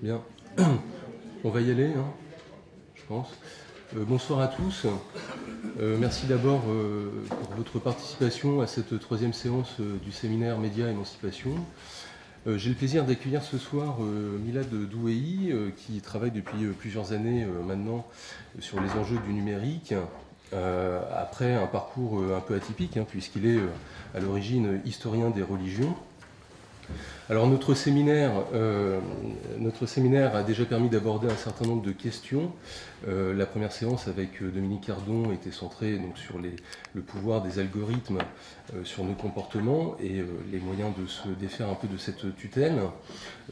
Bien, on va y aller, hein, je pense. Bonsoir à tous. Merci d'abord pour votre participation à cette troisième séance du séminaire Médias Émancipation. J'ai le plaisir d'accueillir ce soir Milad Douéhi, qui travaille depuis plusieurs années maintenant sur les enjeux du numérique, après un parcours un peu atypique, hein, puisqu'il est à l'origine historien des religions. Alors notre séminaire a déjà permis d'aborder un certain nombre de questions. La première séance avec Dominique Cardon était centrée donc, sur le pouvoir des algorithmes sur nos comportements et les moyens de se défaire un peu de cette tutelle.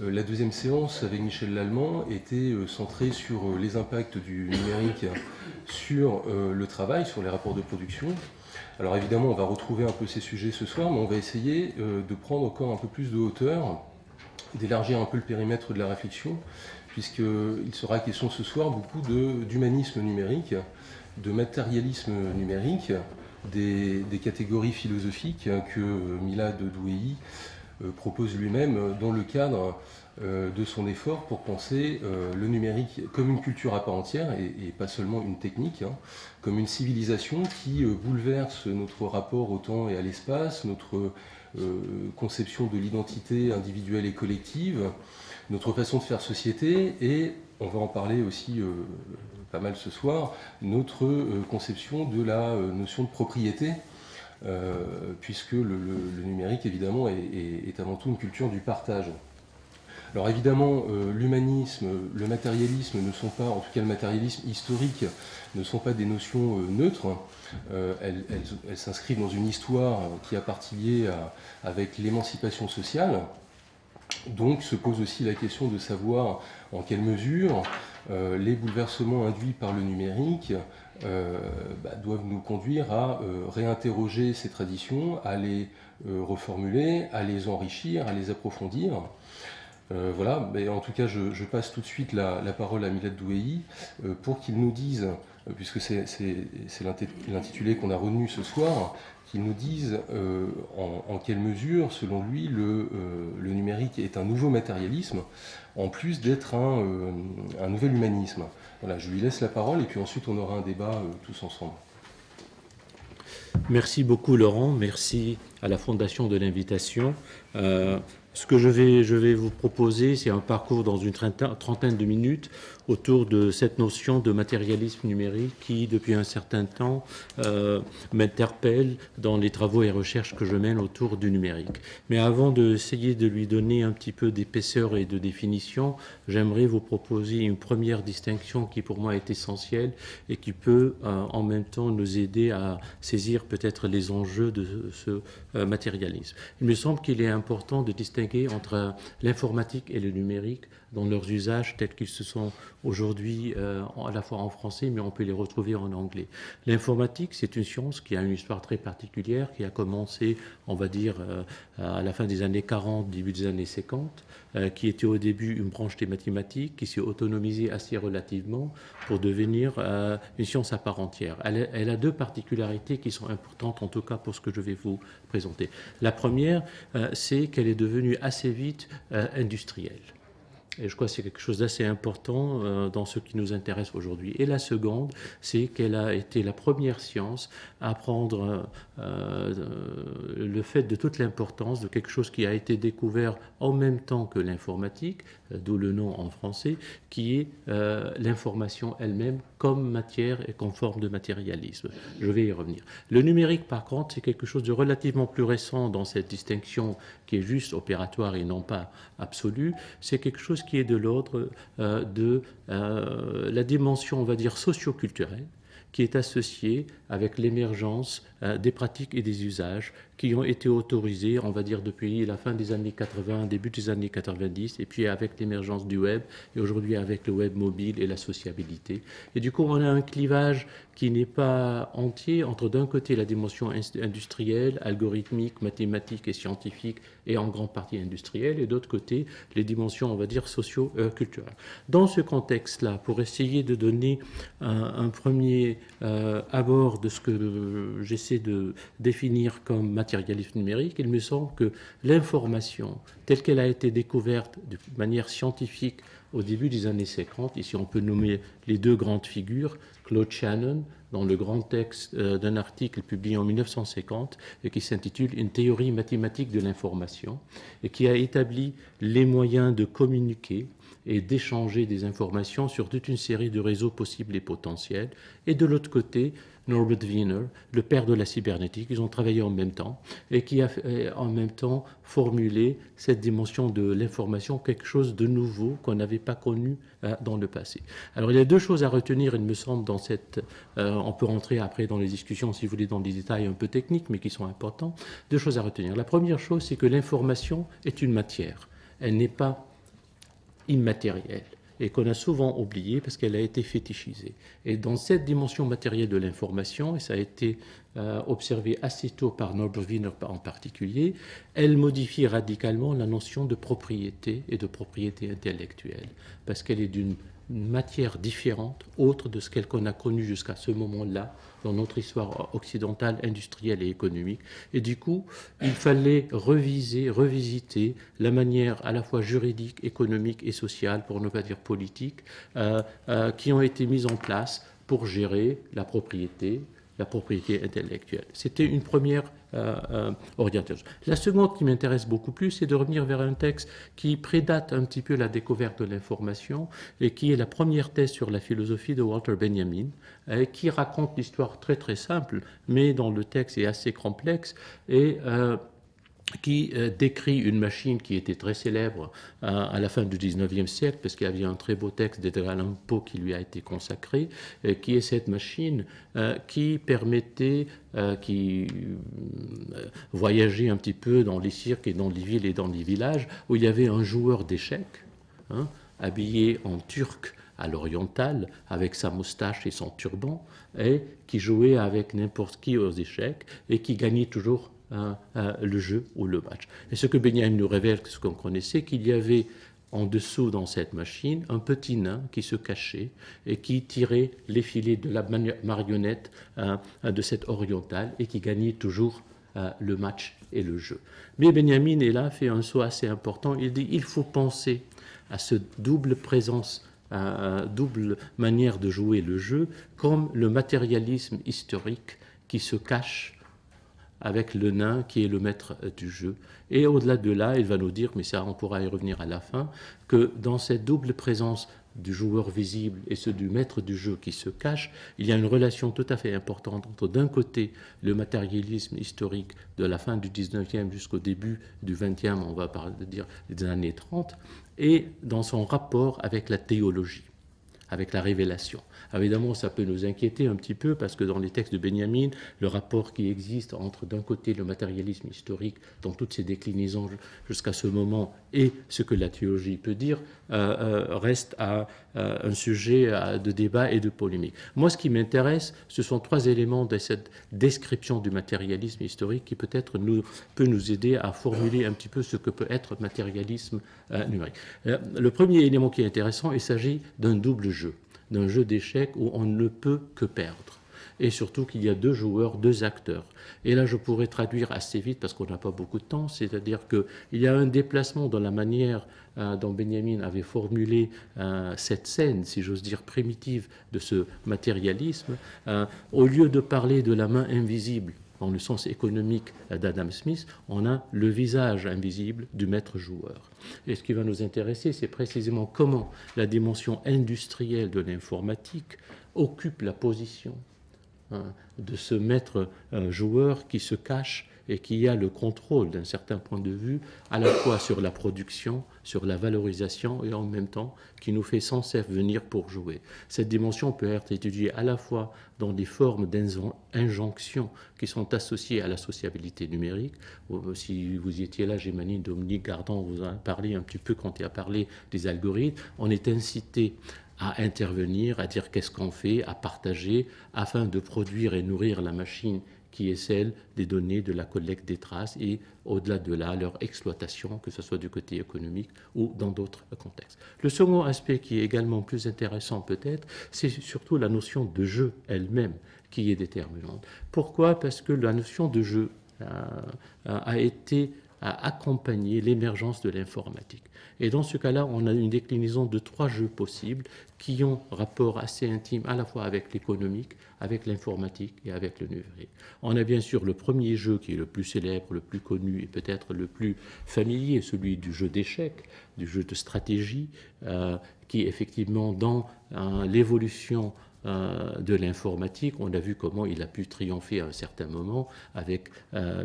La deuxième séance avec Michel Lallemand était centrée sur les impacts du numérique sur le travail, sur les rapports de production. Alors évidemment, on va retrouver un peu ces sujets ce soir, mais on va essayer de prendre encore un peu plus de hauteur, d'élargir un peu le périmètre de la réflexion, puisqu'il sera question ce soir beaucoup d'humanisme numérique, de matérialisme numérique, des catégories philosophiques que Milad Douéhi propose lui-même dans le cadre de son effort pour penser le numérique comme une culture à part entière et pas seulement une technique, hein, comme une civilisation qui bouleverse notre rapport au temps et à l'espace, notre conception de l'identité individuelle et collective, notre façon de faire société et, on va en parler aussi pas mal ce soir, notre conception de la notion de propriété, puisque le numérique évidemment est avant tout une culture du partage. Alors évidemment, l'humanisme, le matérialisme ne sont pas, en tout cas le matérialisme historique, ne sont pas des notions neutres. Elles s'inscrivent dans une histoire qui a partie avec l'émancipation sociale. Donc se pose aussi la question de savoir en quelle mesure les bouleversements induits par le numérique doivent nous conduire à réinterroger ces traditions, à les reformuler, à les enrichir, à les approfondir. Voilà, mais en tout cas, je passe tout de suite la parole à Milad Douéhi pour qu'il nous dise, puisque c'est l'intitulé qu'on a retenu ce soir, qu'il nous dise en quelle mesure, selon lui, le numérique est un nouveau matérialisme, en plus d'être un nouvel humanisme. Voilà, je lui laisse la parole et puis ensuite on aura un débat tous ensemble. Merci beaucoup Laurent, merci à la Fondation de l'invitation. Ce que je vais vous proposer, c'est un parcours dans une trentaine de minutes autour de cette notion de matérialisme numérique qui, depuis un certain temps, m'interpelle dans les travaux et recherches que je mène autour du numérique. Mais avant d'essayer de lui donner un petit peu d'épaisseur et de définition, j'aimerais vous proposer une première distinction qui pour moi est essentielle et qui peut en même temps nous aider à saisir peut-être les enjeux de ce matérialisme. Il me semble qu'il est important de distinguer entre l'informatique et le numérique dans leurs usages tels qu'ils se sont aujourd'hui à la fois en français, mais on peut les retrouver en anglais. L'informatique, c'est une science qui a une histoire très particulière, qui a commencé, on va dire, à la fin des années 40, début des années 50, qui était au début une branche des mathématiques, qui s'est autonomisée assez relativement pour devenir une science à part entière. Elle a deux particularités qui sont importantes, en tout cas pour ce que je vais vous présenter. La première, c'est qu'elle est devenue assez vite industrielle. Et je crois que c'est quelque chose d'assez important dans ce qui nous intéresse aujourd'hui. Et la seconde, c'est qu'elle a été la première science à prendre le fait de toute l'importance de quelque chose qui a été découvert en même temps que l'informatique, d'où le nom en français, qui est l'information elle-même comme matière et comme forme de matérialisme. Je vais y revenir. Le numérique, par contre, c'est quelque chose de relativement plus récent dans cette distinction qui est juste opératoire et non pas absolue. C'est quelque chose qui est de l'ordre de la dimension, on va dire, socio-culturelle, qui est associée avec l'émergence des pratiques et des usages qui ont été autorisés, on va dire, depuis la fin des années 80, début des années 90, et puis avec l'émergence du web, et aujourd'hui avec le web mobile et la sociabilité. Et du coup, on a un clivage qui n'est pas entier entre d'un côté la dimension industrielle, algorithmique, mathématique et scientifique, et en grande partie industrielle, et d'autre côté, les dimensions, on va dire, socio-culturelles. Dans ce contexte-là, pour essayer de donner un premier aborde ce que j'essaie de définir comme matérialisme numérique, il me semble que l'information, telle qu'elle a été découverte de manière scientifique au début des années 50, ici on peut nommer les deux grandes figures, Claude Shannon, dans le grand texte d'un article publié en 1950 et qui s'intitule « Une théorie mathématique de l'information » et qui a établi les moyens de communiquer et d'échanger des informations sur toute une série de réseaux possibles et potentiels. Et de l'autre côté, Norbert Wiener, le père de la cybernétique, ils ont travaillé en même temps et qui a en même temps formulé cette dimension de l'information, quelque chose de nouveau qu'on n'avait pas connu dans le passé. Alors il y a deux choses à retenir, il me semble, dans cette... on peut rentrer après dans les discussions, si vous voulez, dans des détails un peu techniques, mais qui sont importants. Deux choses à retenir. La première chose, c'est que l'information est une matière. Elle n'est pas immatérielle et qu'on a souvent oublié parce qu'elle a été fétichisée. Et dans cette dimension matérielle de l'information, et ça a été observé assez tôt par Norbert Wiener en particulier, elle modifie radicalement la notion de propriété et de propriété intellectuelle parce qu'elle est d'une matière différente, autre de ce qu'on a connu jusqu'à ce moment-là dans notre histoire occidentale, industrielle et économique. Et du coup, il fallait revisiter la manière à la fois juridique, économique et sociale, pour ne pas dire politique, qui ont été mises en place pour gérer la propriété intellectuelle. C'était une première orientation. La seconde qui m'intéresse beaucoup plus, c'est de revenir vers un texte qui prédate un petit peu la découverte de l'information et qui est la première thèse sur la philosophie de Walter Benjamin, qui raconte l'histoire très très simple, mais dans le texte est assez complexe et qui décrit une machine qui était très célèbre à la fin du 19e siècle, parce qu'il y avait un très beau texte d'Edgar Allan Poe qui lui a été consacré, qui est cette machine qui permettait, qui voyageait un petit peu dans les cirques et dans les villes et dans les villages, où il y avait un joueur d'échecs, habillé en turc à l'oriental, avec sa moustache et son turban, et qui jouait avec n'importe qui aux échecs, et qui gagnait toujours le jeu ou le match. Et ce que Benjamin nous révèle, ce qu'on connaissait, qu'il y avait en dessous dans cette machine un petit nain qui se cachait et qui tirait les filets de la marionnette de cette orientale et qui gagnait toujours le match et le jeu. Mais Benjamin est là, fait un saut assez important. Il dit il faut penser à ce double présence, double manière de jouer le jeu comme le matérialisme historique qui se cache avec le nain qui est le maître du jeu. Et au-delà de là, il va nous dire, mais ça on pourra y revenir à la fin, que dans cette double présence du joueur visible et ceux du maître du jeu qui se cache, il y a une relation tout à fait importante entre d'un côté le matérialisme historique de la fin du 19e jusqu'au début du 20e, on va dire des années 30, et dans son rapport avec la théologie, avec la révélation. Évidemment, ça peut nous inquiéter un petit peu parce que dans les textes de Benjamin, le rapport qui existe entre d'un côté le matérialisme historique dans toutes ses déclinaisons jusqu'à ce moment et ce que la théologie peut dire reste un sujet de débat et de polémique. Moi, ce qui m'intéresse, ce sont trois éléments de cette description du matérialisme historique qui peut-être peut nous aider à formuler un petit peu ce que peut être le matérialisme numérique. Le premier élément qui est intéressant, il s'agit d'un double jeu, d'un jeu d'échecs où on ne peut que perdre. Et surtout qu'il y a deux joueurs, deux acteurs. Et là, je pourrais traduire assez vite parce qu'on n'a pas beaucoup de temps, c'est-à-dire qu'il y a un déplacement dans la manière dont Benjamin avait formulé cette scène, si j'ose dire, primitive de ce matérialisme. Au lieu de parler de la main invisible, dans le sens économique d'Adam Smith, on a le visage invisible du maître joueur. Et ce qui va nous intéresser, c'est précisément comment la dimension industrielle de l'informatique occupe la position de ce maître joueur qui se cache et qui a le contrôle d'un certain point de vue, à la fois sur la production, sur la valorisation, et en même temps qui nous fait sans cesse venir pour jouer. Cette dimension peut être étudiée à la fois dans des formes d'injonction qui sont associées à la sociabilité numérique. Si vous y étiez là, j'imagine, Dominique Gardon vous en a parlé un petit peu quand il a parlé des algorithmes. On est incité à intervenir, à dire qu'est-ce qu'on fait, à partager, afin de produire et nourrir la machine qui est celle des données de la collecte des traces et au-delà de là, leur exploitation, que ce soit du côté économique ou dans d'autres contextes. Le second aspect qui est également plus intéressant peut-être, c'est surtout la notion de jeu elle-même qui est déterminante. Pourquoi? Parce que la notion de jeu a accompagné l'émergence de l'informatique. Et dans ce cas-là, on a une déclinaison de 3 jeux possibles qui ont rapport assez intime à la fois avec l'économique, avec l'informatique et avec le numérique. On a bien sûr le premier jeu qui est le plus célèbre, le plus connu et peut-être le plus familier, celui du jeu d'échecs, du jeu de stratégie, qui effectivement dans l'évolution de l'informatique, on a vu comment il a pu triompher à un certain moment avec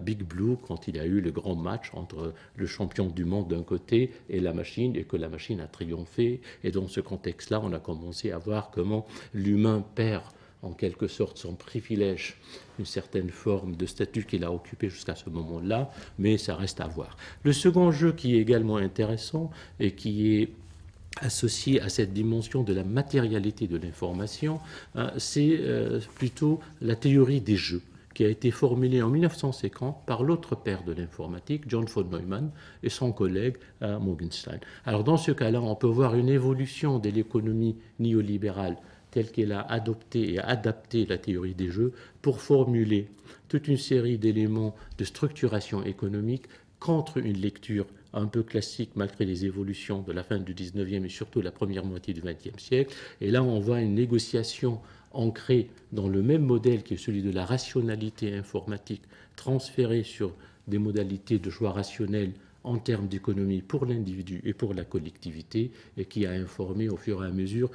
Big Blue quand il y a eu le grand match entre le champion du monde d'un côté et la machine, et que la machine a triomphé. Et dans ce contexte-là, on a commencé à voir comment l'humain perd en quelque sorte son privilège, une certaine forme de statut qu'il a occupé jusqu'à ce moment-là, mais ça reste à voir. Le second jeu qui est également intéressant et qui est associé à cette dimension de la matérialité de l'information, c'est plutôt la théorie des jeux, qui a été formulée en 1950 par l'autre père de l'informatique, John von Neumann, et son collègue Morgenstern. Alors dans ce cas-là, on peut voir une évolution de l'économie néolibérale telle qu'elle a adopté et adapté la théorie des jeux pour formuler toute une série d'éléments de structuration économique contre une lecture un peu classique malgré les évolutions de la fin du 19e et surtout la première moitié du 20e siècle. Et là, on voit une négociation ancrée dans le même modèle qui est celui de la rationalité informatique transférée sur des modalités de choix rationnels en termes d'économie pour l'individu et pour la collectivité, et qui a informé au fur et à mesure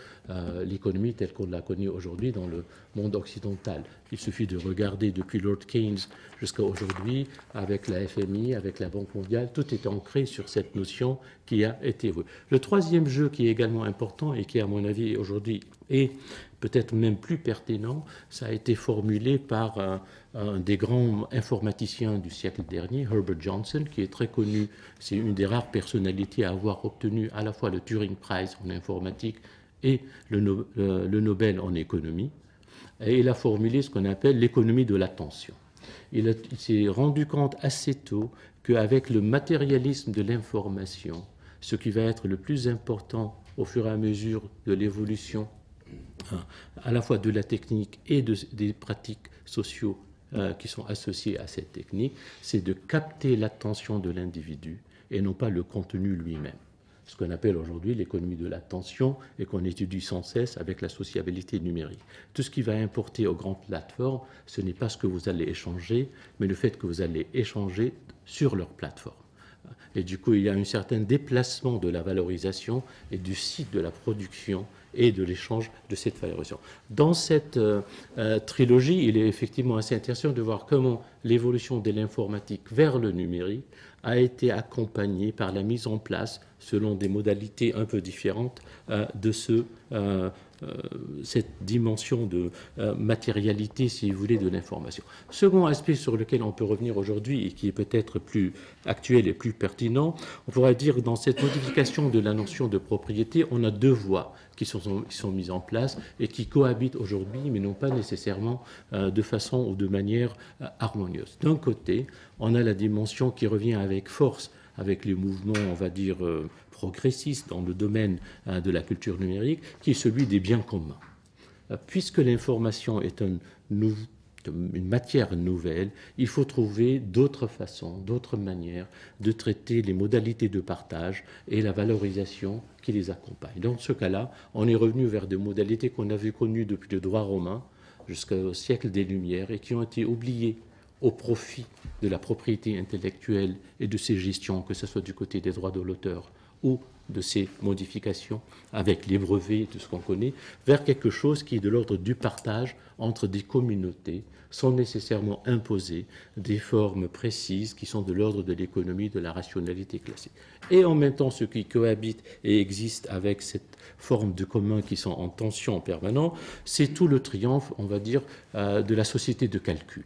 l'économie telle qu'on la connaît aujourd'hui dans le monde occidental. Il suffit de regarder depuis Lord Keynes jusqu'à aujourd'hui, avec la FMI, avec la Banque mondiale, tout est ancré sur cette notion qui a été évoluée. Le troisième jeu qui est également important et qui, à mon avis, aujourd'hui est peut-être même plus pertinent, ça a été formulé par un des grands informaticiens du siècle dernier, Herbert Johnson, qui est très connu. C'est une des rares personnalités à avoir obtenu à la fois le Turing Prize en informatique et le Nobel en économie. Et il a formulé ce qu'on appelle l'économie de l'attention. Il s'est rendu compte assez tôt qu'avec le matérialisme de l'information, ce qui va être le plus important au fur et à mesure de l'évolution à la fois de la technique et des pratiques sociaux qui sont associées à cette technique, c'est de capter l'attention de l'individu et non pas le contenu lui-même. Ce qu'on appelle aujourd'hui l'économie de l'attention et qu'on étudie sans cesse avec la sociabilité numérique. Tout ce qui va importer aux grandes plateformes, ce n'est pas ce que vous allez échanger, mais le fait que vous allez échanger sur leur plateforme. Et du coup, il y a un certain déplacement de la valorisation et du site de la production et de l'échange de cette valorisation. Dans cette trilogie, il est effectivement assez intéressant de voir comment l'évolution de l'informatique vers le numérique a été accompagnée par la mise en place, selon des modalités un peu différentes, de cette dimension de matérialité, si vous voulez, de l'information. Second aspect sur lequel on peut revenir aujourd'hui et qui est peut-être plus actuel et plus pertinent, on pourrait dire que dans cette modification de la notion de propriété, on a 2 voies qui sont mises en place et qui cohabitent aujourd'hui, mais non pas nécessairement de façon ou de manière harmonieuse. D'un côté, on a la dimension qui revient avec force avec les mouvements, on va dire, progressistes dans le domaine de la culture numérique, qui est celui des biens communs. Puisque l'information est une matière nouvelle, il faut trouver d'autres façons, d'autres manières de traiter les modalités de partage et la valorisation qui les accompagnent. Dans ce cas-là, on est revenu vers des modalités qu'on avait connues depuis le droit romain jusqu'au siècle des Lumières et qui ont été oubliées au profit de la propriété intellectuelle et de ses gestions, que ce soit du côté des droits de l'auteur ou de ses modifications avec les brevets et tout ce qu'on connaît, vers quelque chose qui est de l'ordre du partage entre des communautés, sans nécessairement imposer des formes précises qui sont de l'ordre de l'économie, de la rationalité classique. Et en même temps, ce qui cohabite et existe avec cette forme de commun qui sont en tension permanente, c'est tout le triomphe, on va dire, de la société de calcul.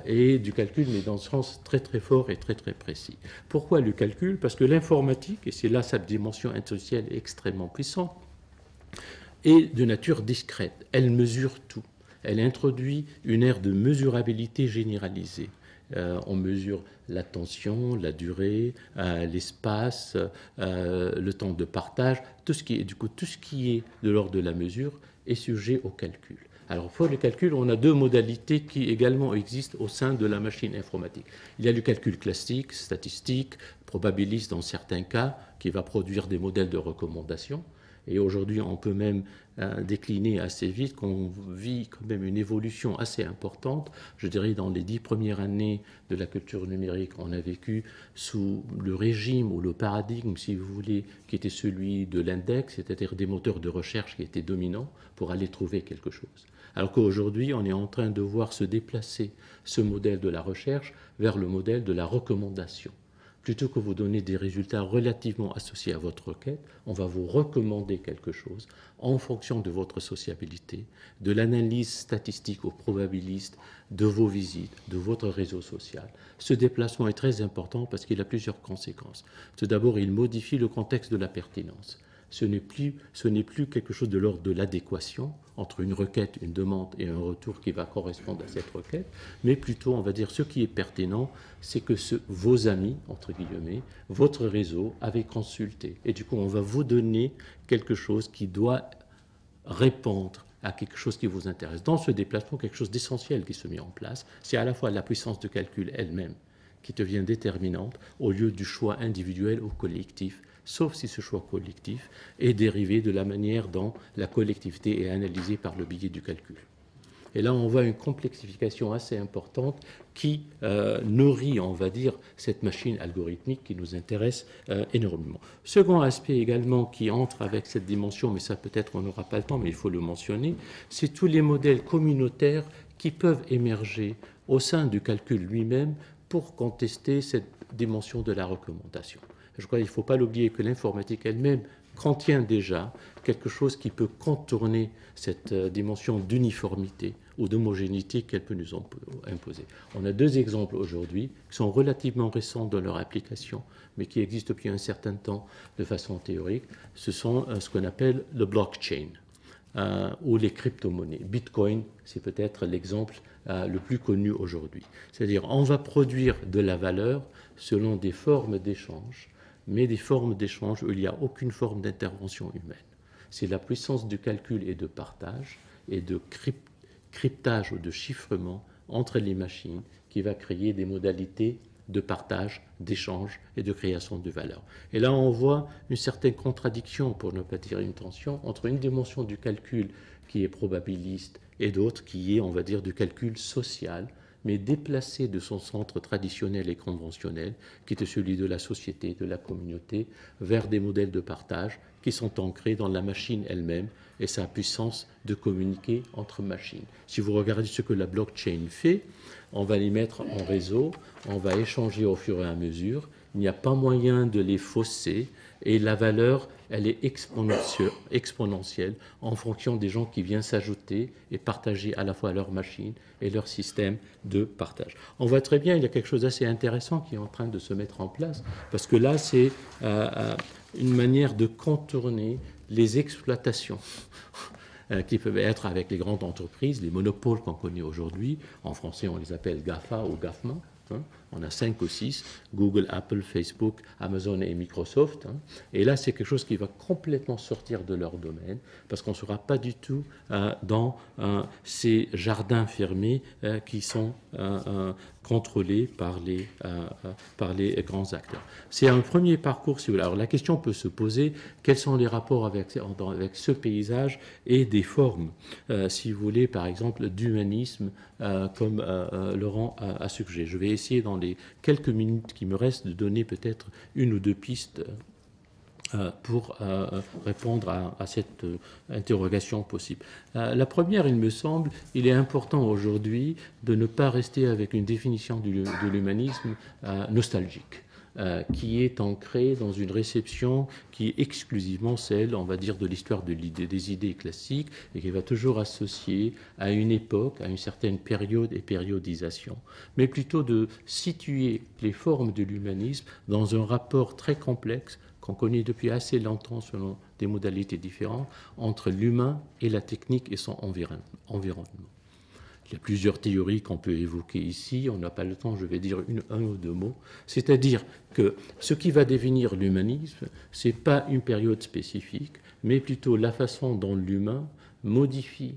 Et du calcul, mais dans un sens très très fort et très très précis. Pourquoi le calcul? Parce que l'informatique, et c'est là sa dimension industrielle extrêmement puissante, est de nature discrète. Elle mesure tout. elle introduit une ère de mesurabilité généralisée. On mesure la tension, la durée, l'espace, le temps de partage, tout ce qui est de l'ordre de la mesure est sujet au calcul. Alors pour le calcul, on a deux modalités qui également existent au sein de la machine informatique. Il y a le calcul classique, statistique, probabiliste dans certains cas, qui va produire des modèles de recommandation. Et aujourd'hui, on peut même décliner assez vite qu'on vit quand même une évolution assez importante. Je dirais dans les 10 premières années de la culture numérique, on a vécu sous le régime ou le paradigme, si vous voulez, qui était celui de l'index, c'est-à-dire des moteurs de recherche qui étaient dominants pour aller trouver quelque chose. Alors qu'aujourd'hui, on est en train de voir se déplacer ce modèle de la recherche vers le modèle de la recommandation. Plutôt que vous donner des résultats relativement associés à votre requête, on va vous recommander quelque chose en fonction de votre sociabilité, de l'analyse statistique ou probabiliste de vos visites, de votre réseau social. Ce déplacement est très important parce qu'il a plusieurs conséquences. Tout d'abord, il modifie le contexte de la pertinence. Ce n'est plus quelque chose de l'ordre de l'adéquation entre une requête, une demande et un retour qui va correspondre à cette requête, mais plutôt, on va dire, ce qui est pertinent, c'est que vos amis, entre guillemets, votre réseau avaient consulté. Et du coup, on va vous donner quelque chose qui doit répondre à quelque chose qui vous intéresse. Dans ce déplacement, quelque chose d'essentiel qui se met en place, c'est à la fois la puissance de calcul elle-même qui devient déterminante au lieu du choix individuel ou collectif, sauf si ce choix collectif est dérivé de la manière dont la collectivité est analysée par le biais du calcul. Et là, on voit une complexification assez importante qui nourrit, on va dire, cette machine algorithmique qui nous intéresse énormément. Second aspect également qui entre avec cette dimension, mais ça peut-être on n'aura pas le temps, mais il faut le mentionner, c'est tous les modèles communautaires qui peuvent émerger au sein du calcul lui-même pour contester cette dimension de la recommandation. Je crois qu'il ne faut pas l'oublier que l'informatique elle-même contient déjà quelque chose qui peut contourner cette dimension d'uniformité ou d'homogénéité qu'elle peut nous imposer. On a deux exemples aujourd'hui qui sont relativement récents dans leur application, mais qui existent depuis un certain temps de façon théorique. Ce sont ce qu'on appelle le blockchain ou les crypto-monnaies. Bitcoin, c'est peut-être l'exemple le plus connu aujourd'hui. C'est-à-dire, on va produire de la valeur selon des formes d'échange, mais des formes d'échange où il n'y a aucune forme d'intervention humaine. C'est la puissance du calcul et de partage et de cryptage ou de chiffrement entre les machines qui va créer des modalités de partage, d'échange et de création de valeur. Et là, on voit une certaine contradiction, pour ne pas dire une tension, entre une dimension du calcul qui est probabiliste et d'autres qui est, on va dire, du calcul social, mais déplacé de son centre traditionnel et conventionnel, qui était celui de la société, de la communauté, vers des modèles de partage qui sont ancrés dans la machine elle-même et sa puissance de communiquer entre machines. Si vous regardez ce que la blockchain fait, on va les mettre en réseau, on va échanger au fur et à mesure, il n'y a pas moyen de les fausser et la valeur, elle est exponentielle en fonction des gens qui viennent s'ajouter et partager à la fois leur machine et leur système de partage. On voit très bien, il y a quelque chose d'assez intéressant qui est en train de se mettre en place, parce que là, c'est une manière de contourner les exploitations qui peuvent être avec les grandes entreprises, les monopoles qu'on connaît aujourd'hui. En français, on les appelle GAFA ou GAFMA. On a 5 ou 6, Google, Apple, Facebook, Amazon et Microsoft. Et là, c'est quelque chose qui va complètement sortir de leur domaine, parce qu'on ne sera pas du tout dans ces jardins fermés qui sont contrôlés par les grands acteurs. C'est un premier parcours, si vous voulez. Alors la question peut se poser, quels sont les rapports avec ce paysage et des formes, si vous voulez, par exemple, d'humanisme, comme Laurent a suggéré. Je vais essayer dans les quelques minutes qui me restent de donner peut-être une ou deux pistes pour répondre à cette interrogation possible. La première, il me semble, il est important aujourd'hui de ne pas rester avec une définition de l'humanisme nostalgique, qui est ancrée dans une réception qui est exclusivement celle, on va dire, de l'histoire des idées classiques et qui va toujours associer à une époque, à une certaine période et périodisation, mais plutôt de situer les formes de l'humanisme dans un rapport très complexe qu'on connaît depuis assez longtemps selon des modalités différentes entre l'humain et la technique et son environnement. il y a plusieurs théories qu'on peut évoquer ici, on n'a pas le temps, je vais dire un ou deux mots. C'est-à-dire que ce qui va définir l'humanisme, ce n'est pas une période spécifique, mais plutôt la façon dont l'humain modifie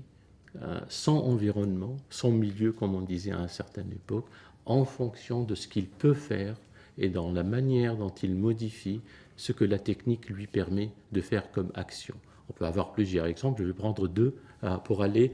son environnement, son milieu, comme on disait à une certaine époque, en fonction de ce qu'il peut faire et dans la manière dont il modifie ce que la technique lui permet de faire comme action. On peut avoir plusieurs exemples, je vais prendre deux pour aller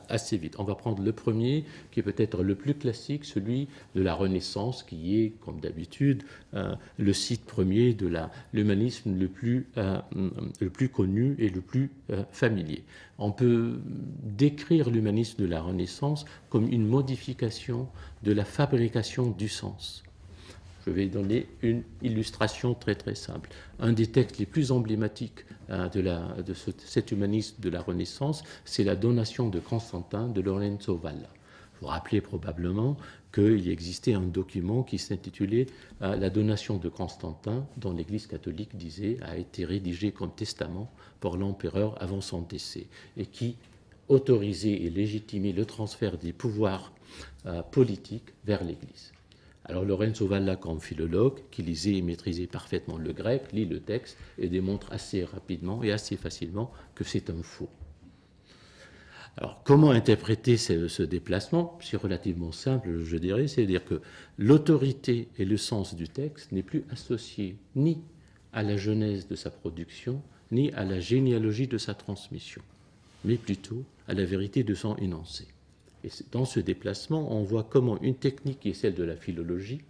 assez vite. On va prendre le premier, qui est peut-être le plus classique, celui de la Renaissance, qui est, comme d'habitude, le site premier de l'humanisme le plus connu et le plus familier. On peut décrire l'humanisme de la Renaissance comme une modification de la fabrication du sens. Je vais donner une illustration très très simple. Un des textes les plus emblématiques de cet humanisme de la Renaissance, c'est la donation de Constantin de Lorenzo Valla. Vous vous rappelez probablement qu'il existait un document qui s'intitulait La donation de Constantin, dont l'Église catholique disait a été rédigé comme testament par l'empereur avant son décès, et qui autorisait et légitimait le transfert des pouvoirs politiques vers l'Église. Alors Lorenzo Valla, comme philologue, qui lisait et maîtrisait parfaitement le grec, lit le texte et démontre assez rapidement et assez facilement que c'est un faux. Alors comment interpréter ce déplacement? C'est relativement simple, je dirais, c'est-à-dire que l'autorité et le sens du texte n'est plus associé ni à la genèse de sa production, ni à la généalogie de sa transmission, mais plutôt à la vérité de son énoncé. Et dans ce déplacement, on voit comment une technique qui est celle de la philologie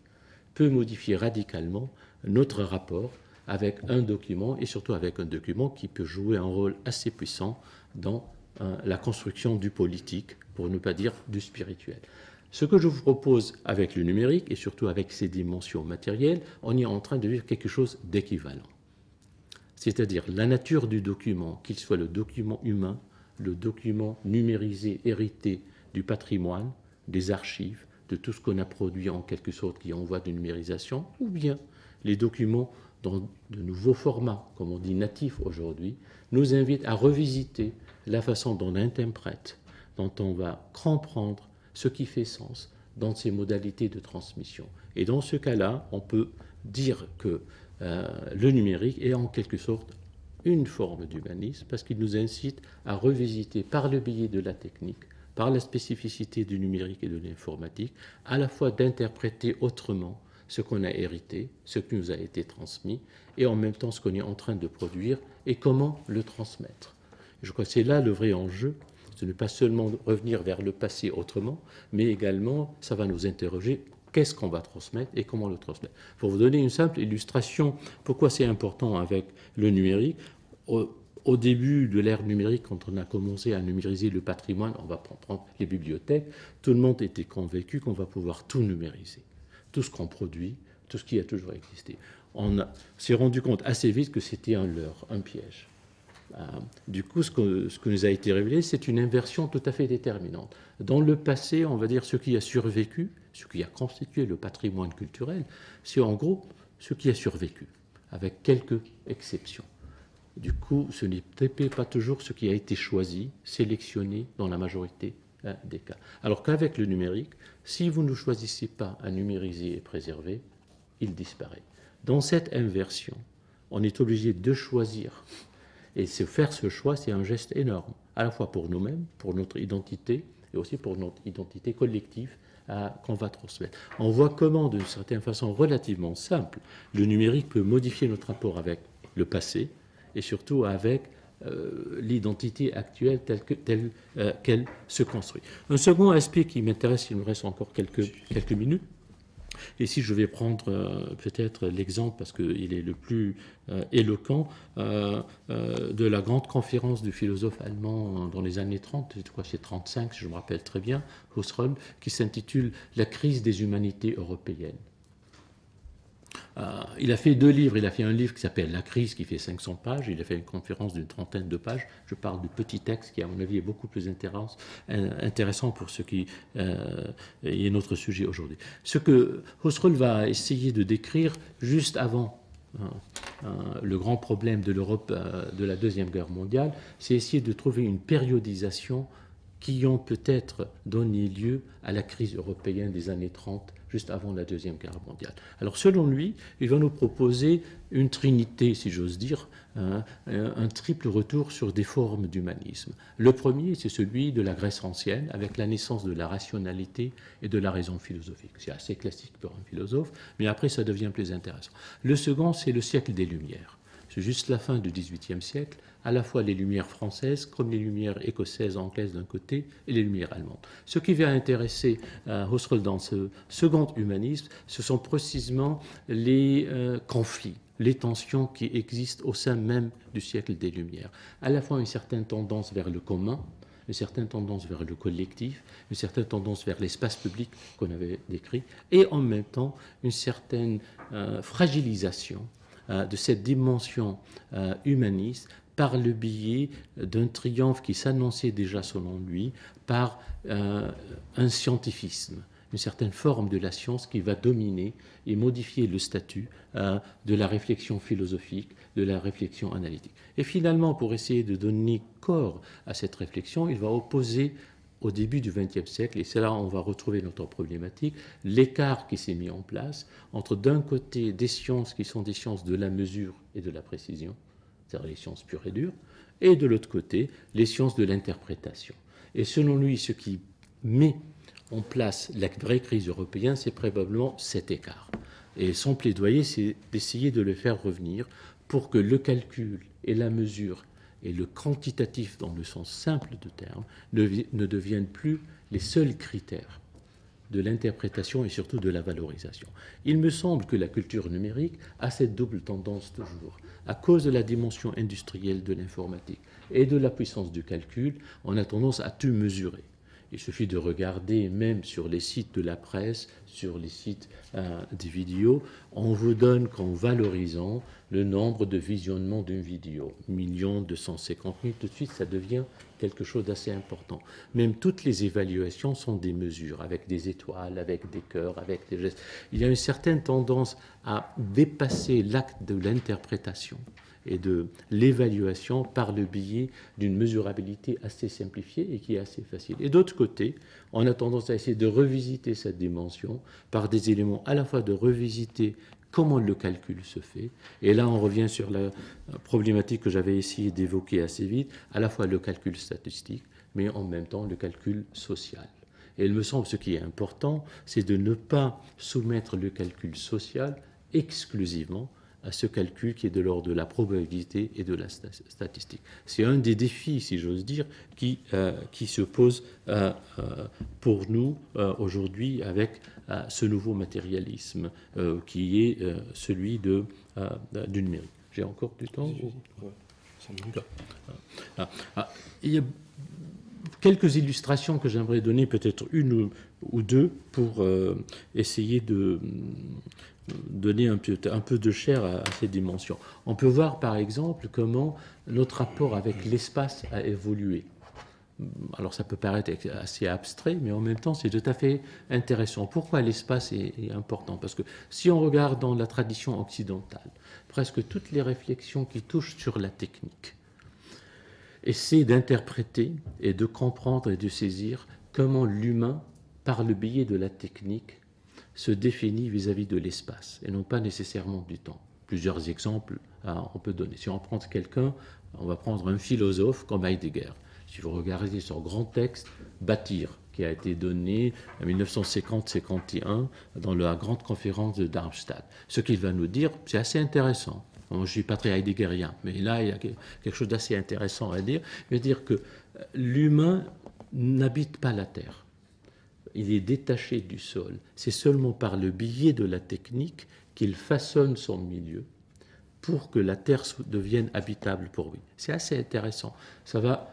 peut modifier radicalement notre rapport avec un document, et surtout avec un document qui peut jouer un rôle assez puissant dans la construction du politique, pour ne pas dire du spirituel. Ce que je vous propose avec le numérique, et surtout avec ses dimensions matérielles, on est en train de vivre quelque chose d'équivalent. C'est-à-dire la nature du document, qu'il soit le document humain, le document numérisé, hérité du patrimoine, des archives, de tout ce qu'on a produit en quelque sorte qui est en voie de numérisation, ou bien les documents dans de nouveaux formats, comme on dit natifs aujourd'hui, nous invitent à revisiter la façon dont on interprète, dont on va comprendre ce qui fait sens dans ces modalités de transmission. Et dans ce cas-là, on peut dire que le numérique est en quelque sorte une forme d'humanisme parce qu'il nous incite à revisiter par le biais de la technique, par la spécificité du numérique et de l'informatique, à la fois d'interpréter autrement ce qu'on a hérité, ce qui nous a été transmis, et en même temps ce qu'on est en train de produire et comment le transmettre. Je crois que c'est là le vrai enjeu, ce n'est pas seulement revenir vers le passé autrement, mais également ça va nous interroger qu'est-ce qu'on va transmettre et comment le transmettre. Pour vous donner une simple illustration, pourquoi c'est important avec le numérique, au début de l'ère numérique, quand on a commencé à numériser le patrimoine, on va prendre les bibliothèques, tout le monde était convaincu qu'on va pouvoir tout numériser. Tout ce qu'on produit, tout ce qui a toujours existé. On s'est rendu compte assez vite que c'était un leurre, un piège. Du coup, ce que nous a été révélé, c'est une inversion tout à fait déterminante. Dans le passé, on va dire ce qui a survécu, ce qui a constitué le patrimoine culturel, c'est en gros ce qui a survécu, avec quelques exceptions. Du coup, ce n'était pas toujours ce qui a été choisi, sélectionné dans la majorité des cas. Alors qu'avec le numérique, si vous ne choisissez pas à numériser et préserver, il disparaît. Dans cette inversion, on est obligé de choisir. Et faire ce choix, c'est un geste énorme, à la fois pour nous-mêmes, pour notre identité, et aussi pour notre identité collective qu'on va transmettre. On voit comment, d'une certaine façon relativement simple, le numérique peut modifier notre rapport avec le passé, et surtout avec l'identité actuelle telle qu'elle se construit. Un second aspect qui m'intéresse, il me reste encore quelques minutes, et si je vais prendre peut-être l'exemple, parce qu'il est le plus éloquent, de la grande conférence du philosophe allemand dans les années 30, je crois que c'est 35, si je me rappelle très bien, Husserl, qui s'intitule « La crise des humanités européennes ». Il a fait 2 livres. Il a fait un livre qui s'appelle La crise, qui fait 500 pages. Il a fait une conférence d'une 30aine de pages. Je parle du petit texte qui, à mon avis, est beaucoup plus intéressant pour ce qui est notre sujet aujourd'hui. Ce que Husserl va essayer de décrire juste avant le grand problème de l'Europe de la Deuxième Guerre mondiale, c'est essayer de trouver une périodisation qui ont peut-être donné lieu à la crise européenne des années 30, juste avant la Deuxième Guerre mondiale. Alors selon lui, il va nous proposer une trinité, si j'ose dire, un triple retour sur des formes d'humanisme. Le premier, c'est celui de la Grèce ancienne, avec la naissance de la rationalité et de la raison philosophique. C'est assez classique pour un philosophe, mais après ça devient plus intéressant. Le second, c'est le siècle des Lumières. C'est juste la fin du XVIIIe siècle, à la fois les Lumières françaises comme les Lumières écossaises, anglaises d'un côté, et les Lumières allemandes. Ce qui va intéresser Husserl dans ce second humanisme, ce sont précisément les conflits, les tensions qui existent au sein même du siècle des Lumières. À la fois une certaine tendance vers le commun, une certaine tendance vers le collectif, une certaine tendance vers l'espace public qu'on avait décrit, et en même temps une certaine fragilisation de cette dimension humaniste par le biais d'un triomphe qui s'annonçait déjà selon lui par un scientifisme, une certaine forme de la science qui va dominer et modifier le statut de la réflexion philosophique, de la réflexion analytique. Et finalement, pour essayer de donner corps à cette réflexion, il va opposer au début du XXe siècle, et c'est là où on va retrouver notre problématique, l'écart qui s'est mis en place entre d'un côté des sciences qui sont des sciences de la mesure et de la précision, c'est-à-dire les sciences pures et dures, et de l'autre côté, les sciences de l'interprétation. Et selon lui, ce qui met en place la vraie crise européenne, c'est probablement cet écart. Et son plaidoyer, c'est d'essayer de le faire revenir pour que le calcul et la mesure et le quantitatif, dans le sens simple du terme, ne deviennent plus les seuls critères de l'interprétation et surtout de la valorisation. Il me semble que la culture numérique a cette double tendance toujours. À cause de la dimension industrielle de l'informatique et de la puissance du calcul, on a tendance à tout mesurer. Il suffit de regarder même sur les sites de la presse, sur les sites des vidéos, on vous donne qu'en valorisant le nombre de visionnements d'une vidéo, 1 250 000, tout de suite ça devient quelque chose d'assez important. Même toutes les évaluations sont des mesures, avec des étoiles, avec des cœurs, avec des gestes. Il y a une certaine tendance à dépasser l'acte de l'interprétation et de l'évaluation par le biais d'une mesurabilité assez simplifiée et qui est assez facile. Et d'autre côté, on a tendance à essayer de revisiter cette dimension par des éléments à la fois de revisiter comment le calcul se fait, et là on revient sur la problématique que j'avais essayé d'évoquer assez vite, à la fois le calcul statistique, mais en même temps le calcul social. Et il me semble que ce qui est important, c'est de ne pas soumettre le calcul social exclusivement à ce calcul qui est de l'ordre de la probabilité et de la statistique. C'est un des défis, si j'ose dire, qui se pose pour nous aujourd'hui avec ce nouveau matérialisme qui est celui du numérique. J'ai encore du temps? Il y a quelques illustrations que j'aimerais donner, peut-être une ou deux, pour essayer de donner un peu de chair à ces dimensions. On peut voir par exemple comment notre rapport avec l'espace a évolué. Alors ça peut paraître assez abstrait, mais en même temps c'est tout à fait intéressant. Pourquoi l'espace est important? Parce que si on regarde dans la tradition occidentale, presque toutes les réflexions qui touchent sur la technique essaient d'interpréter et de comprendre et de saisir comment l'humain, par le biais de la technique, se définit vis-à-vis de l'espace, et non pas nécessairement du temps. Plusieurs exemples on peut donner. Si on prend quelqu'un, on va prendre un philosophe comme Heidegger. Si vous regardez son grand texte, Bâtir, qui a été donné en 1950-51 dans la grande conférence de Darmstadt. Ce qu'il va nous dire, c'est assez intéressant. Bon, je ne suis pas très heideggerien, mais là, il y a quelque chose d'assez intéressant à dire. Il veut dire que l'humain n'habite pas la Terre. Il est détaché du sol. C'est seulement par le biais de la technique qu'il façonne son milieu pour que la Terre devienne habitable pour lui. C'est assez intéressant. Ça va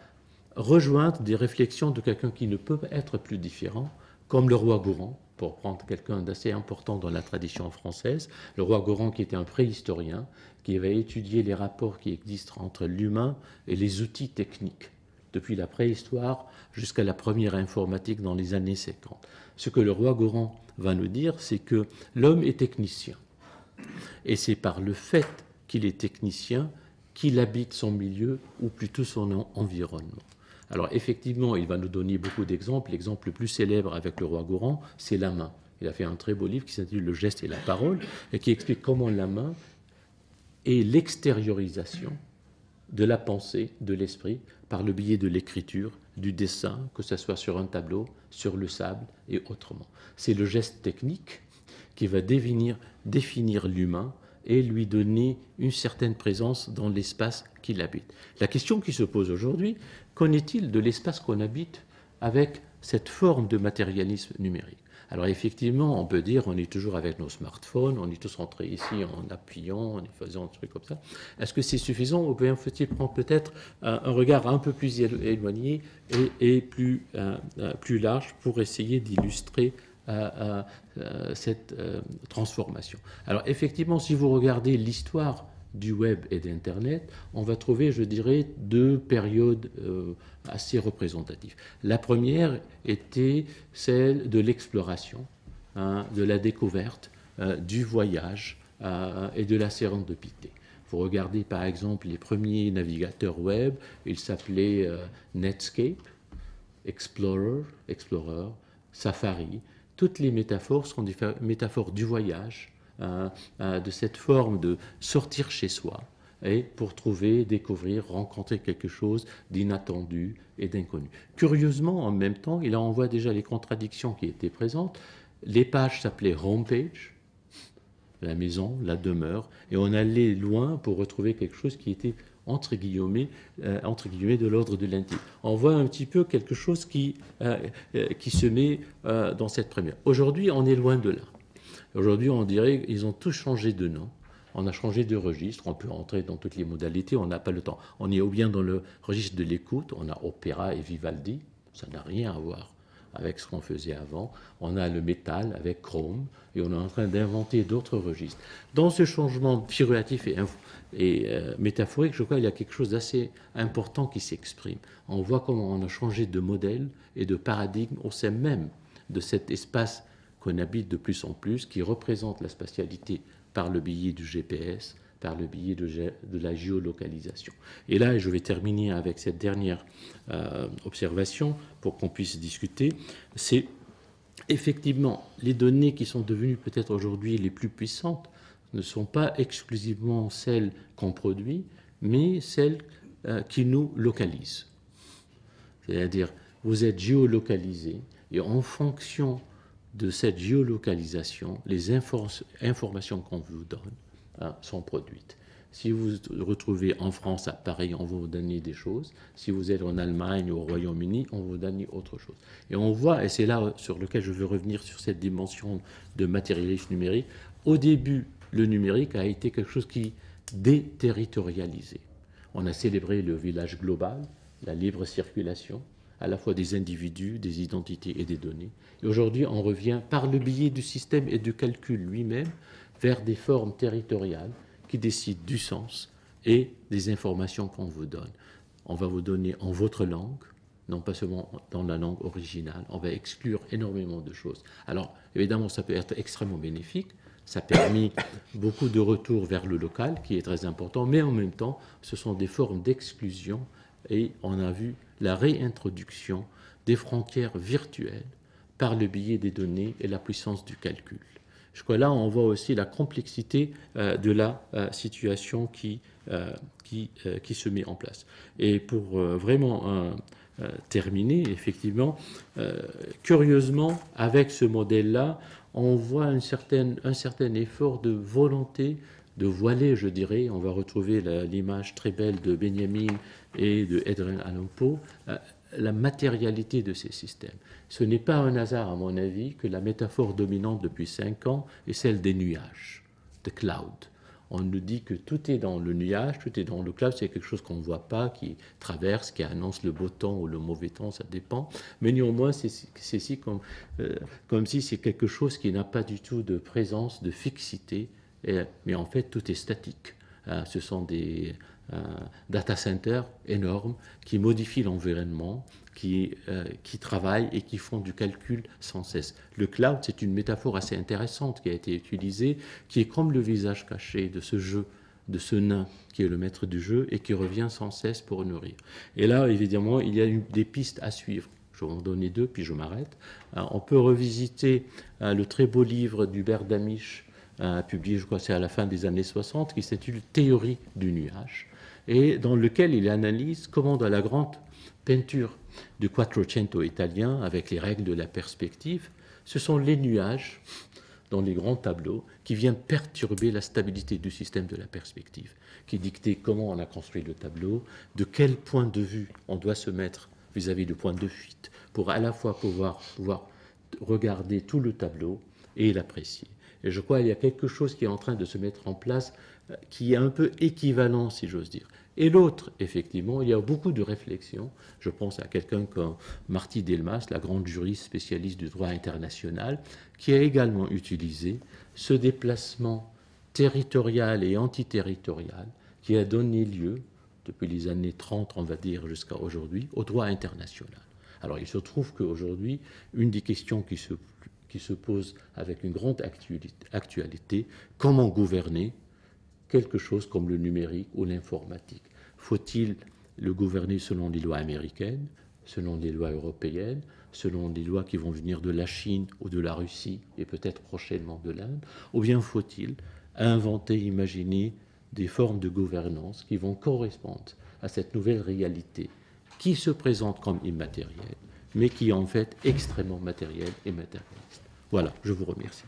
rejoindre des réflexions de quelqu'un qui ne peut être plus différent, comme le roi Gourand, pour prendre quelqu'un d'assez important dans la tradition française. Le roi Gourand, qui était un préhistorien, qui avait étudié les rapports qui existent entre l'humain et les outils techniques, depuis la préhistoire jusqu'à la première informatique dans les années 50. Ce que le roi Gourand va nous dire, c'est que l'homme est technicien. Et c'est par le fait qu'il est technicien qu'il habite son milieu, ou plutôt son environnement. Alors effectivement, il va nous donner beaucoup d'exemples. L'exemple le plus célèbre avec le roi Gourand, c'est la main. Il a fait un très beau livre qui s'intitule Le geste et la parole, et qui explique comment la main est l'extériorisation de la pensée, de l'esprit, par le biais de l'écriture, du dessin, que ce soit sur un tableau, sur le sable et autrement. C'est le geste technique qui va définir l'humain et lui donner une certaine présence dans l'espace qu'il habite. La question qui se pose aujourd'hui, qu'en est-il de l'espace qu'on habite avec cette forme de matérialisme numérique? Alors effectivement, on peut dire on est toujours avec nos smartphones, on est tous rentrés ici en appuyant, en faisant un truc comme ça. Est-ce que c'est suffisant ou bien faut-il prendre peut-être un regard un peu plus éloigné et plus large pour essayer d'illustrer cette transformation? Alors effectivement, si vous regardez l'histoire du web et d'Internet, on va trouver, je dirais, deux périodes assez représentatives. La première était celle de l'exploration, de la découverte, du voyage et de la sérendipité. Vous regardez par exemple les premiers navigateurs web, ils s'appelaient Netscape, Explorer, Safari. Toutes les métaphores sont des métaphores du voyage, de cette forme de sortir chez soi et pour trouver, découvrir, rencontrer quelque chose d'inattendu et d'inconnu. Curieusement, en même temps, il en voit déjà les contradictions qui étaient présentes. Les pages s'appelaient homepage, la maison, la demeure, et on allait loin pour retrouver quelque chose qui était entre guillemets de l'ordre de l'intime. On voit un petit peu quelque chose qui se met dans cette première. Aujourd'hui, on est loin de là. Aujourd'hui, on dirait qu'ils ont tous changé de nom. On a changé de registre. On peut entrer dans toutes les modalités. On n'a pas le temps. On est ou bien dans le registre de l'écoute. On a opéra et Vivaldi. Ça n'a rien à voir avec ce qu'on faisait avant. On a le métal avec Chrome. Et on est en train d'inventer d'autres registres. Dans ce changement figuratif et métaphorique, je crois qu'il y a quelque chose d'assez important qui s'exprime. On voit comment on a changé de modèle et de paradigme au sein même de cet espace qu'on habite de plus en plus, qui représente la spatialité par le biais du GPS, par le biais de la géolocalisation. Et là, je vais terminer avec cette dernière observation pour qu'on puisse discuter, c'est effectivement les données qui sont devenues peut-être aujourd'hui les plus puissantes ne sont pas exclusivement celles qu'on produit, mais celles qui nous localisent. C'est-à-dire, vous êtes géolocalisé et en fonction de cette géolocalisation, les informations qu'on vous donne sont produites. Si vous vous retrouvez en France, à Paris, on va vous donner des choses. Si vous êtes en Allemagne ou au Royaume-Uni, on va vous donner autre chose. Et on voit, et c'est là sur lequel je veux revenir sur cette dimension de matérialisme numérique, au début, le numérique a été quelque chose qui déterritorialisait. On a célébré le village global, la libre circulation, à la fois des individus, des identités et des données. Et aujourd'hui, on revient par le biais du système et du calcul lui-même vers des formes territoriales qui décident du sens et des informations qu'on vous donne. On va vous donner en votre langue, non pas seulement dans la langue originale, on va exclure énormément de choses. Alors, évidemment, ça peut être extrêmement bénéfique, ça permet beaucoup de retour vers le local, qui est très important, mais en même temps, ce sont des formes d'exclusion et on a vu la réintroduction des frontières virtuelles par le biais des données et la puissance du calcul. Je crois là, on voit aussi la complexité de la situation qui se met en place. Et pour vraiment terminer, effectivement, curieusement, avec ce modèle-là, on voit un certain effort de volonté de voiler, je dirais, on va retrouver l'image très belle de Benjamin et de Edgar Allan Poe, la matérialité de ces systèmes. Ce n'est pas un hasard, à mon avis, que la métaphore dominante depuis 5 ans est celle des nuages, the cloud. On nous dit que tout est dans le nuage, tout est dans le cloud, c'est quelque chose qu'on ne voit pas, qui traverse, qui annonce le beau temps ou le mauvais temps, ça dépend. Mais néanmoins, c'est comme si c'est quelque chose qui n'a pas du tout de présence, de fixité, mais en fait, tout est statique. Ce sont des data centers énormes qui modifient l'environnement, qui travaillent et qui font du calcul sans cesse. Le cloud, c'est une métaphore assez intéressante qui a été utilisée, qui est comme le visage caché de ce jeu de ce nain qui est le maître du jeu et qui revient sans cesse pour nourrir. Et là, évidemment, il y a des pistes à suivre. Je vais en donner 2, puis je m'arrête. On peut revisiter le très beau livre d'Hubert Damisch, publié, je crois, c'est à la fin des années 60, qui s'intitule « Théorie du nuage », et dans lequel il analyse comment, dans la grande peinture du Quattrocento italien, avec les règles de la perspective, ce sont les nuages, dans les grands tableaux, qui viennent perturber la stabilité du système de la perspective, qui dictait comment on a construit le tableau, de quel point de vue on doit se mettre vis-à-vis du point de fuite, pour à la fois pouvoir regarder tout le tableau et l'apprécier. Et je crois qu'il y a quelque chose qui est en train de se mettre en place, qui est un peu équivalent, si j'ose dire. Et l'autre, effectivement, il y a beaucoup de réflexions. Je pense à quelqu'un comme Martí Delmas, la grande juriste spécialiste du droit international, qui a également utilisé ce déplacement territorial et antiterritorial qui a donné lieu, depuis les années 30, on va dire, jusqu'à aujourd'hui, au droit international. Alors, il se trouve qu'aujourd'hui, une des questions qui se pose avec une grande actualité, comment gouverner quelque chose comme le numérique ou l'informatique? Faut-il le gouverner selon les lois américaines, selon les lois européennes, selon les lois qui vont venir de la Chine ou de la Russie et peut-être prochainement de l'Inde, ou bien faut-il inventer, imaginer des formes de gouvernance qui vont correspondre à cette nouvelle réalité qui se présente comme immatérielle, mais qui est en fait extrêmement matérielle et matérialiste. Voilà, je vous remercie.